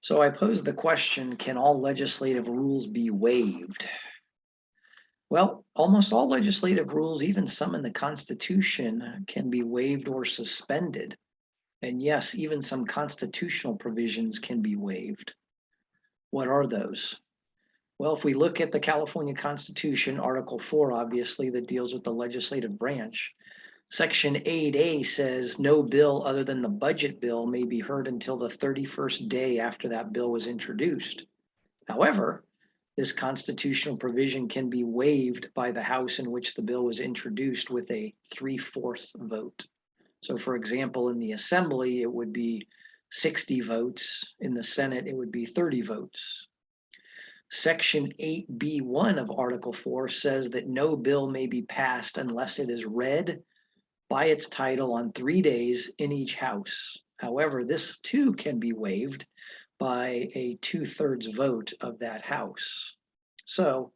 So I pose the question, can all legislative rules be waived? Well, almost all legislative rules, even some in the Constitution, can be waived or suspended. And yes, even some constitutional provisions can be waived. What are those? Well, if we look at the California Constitution, Article 4, obviously, that deals with the legislative branch, Section 8A says no bill other than the budget bill may be heard until the 31st day after that bill was introduced. However, this constitutional provision can be waived by the House in which the bill was introduced with a 3/4 vote. So for example, in the Assembly, it would be 60 votes. In the Senate, it would be 30 votes. Section 8B1 of Article 4 says that no bill may be passed unless it is read by its title on 3 days in each house. However, this too can be waived by a 2/3 vote of that house. So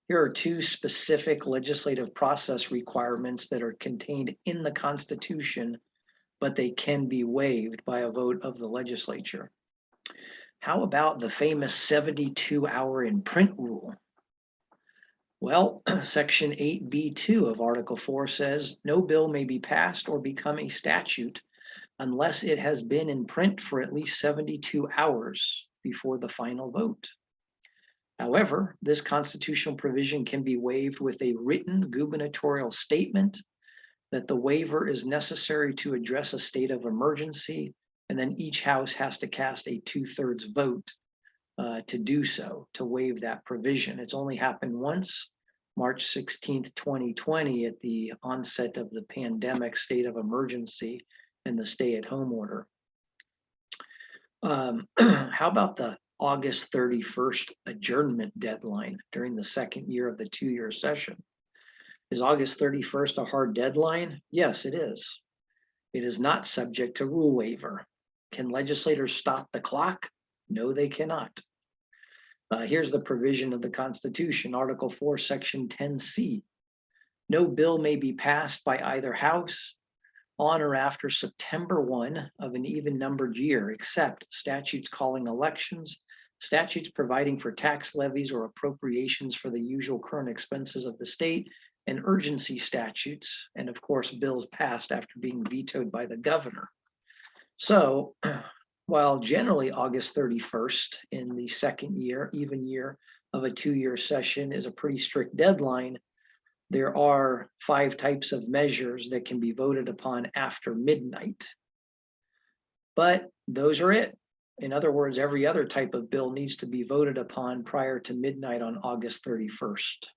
here are two specific legislative process requirements that are contained in the Constitution, but they can be waived by a vote of the legislature. How about the famous 72-hour imprint rule? Well, Section 8B2 of Article 4 says no bill may be passed or become a statute unless it has been in print for at least 72 hours before the final vote. However, this constitutional provision can be waived with a written gubernatorial statement that the waiver is necessary to address a state of emergency, and then each house has to cast a 2/3 vote to do so, to waive that provision. It's only happened once, March 16th, 2020, at the onset of the pandemic state of emergency and the stay-at-home order. How about the August 31st adjournment deadline during the second year of the 2-year session? Is August 31st a hard deadline? Yes, it is. It is not subject to rule waiver. Can legislators stop the clock? No, they cannot. Here's the provision of the Constitution, Article 4, Section 10C. No bill may be passed by either house on or after September 1 of an even numbered year, except statutes calling elections, statutes providing for tax levies or appropriations for the usual current expenses of the state, and urgency statutes, and of course, bills passed after being vetoed by the governor. So, while generally August 31st in the second year, even year of a 2-year session is a pretty strict deadline, there are 5 types of measures that can be voted upon after midnight. But those are it. In other words, every other type of bill needs to be voted upon prior to midnight on August 31st.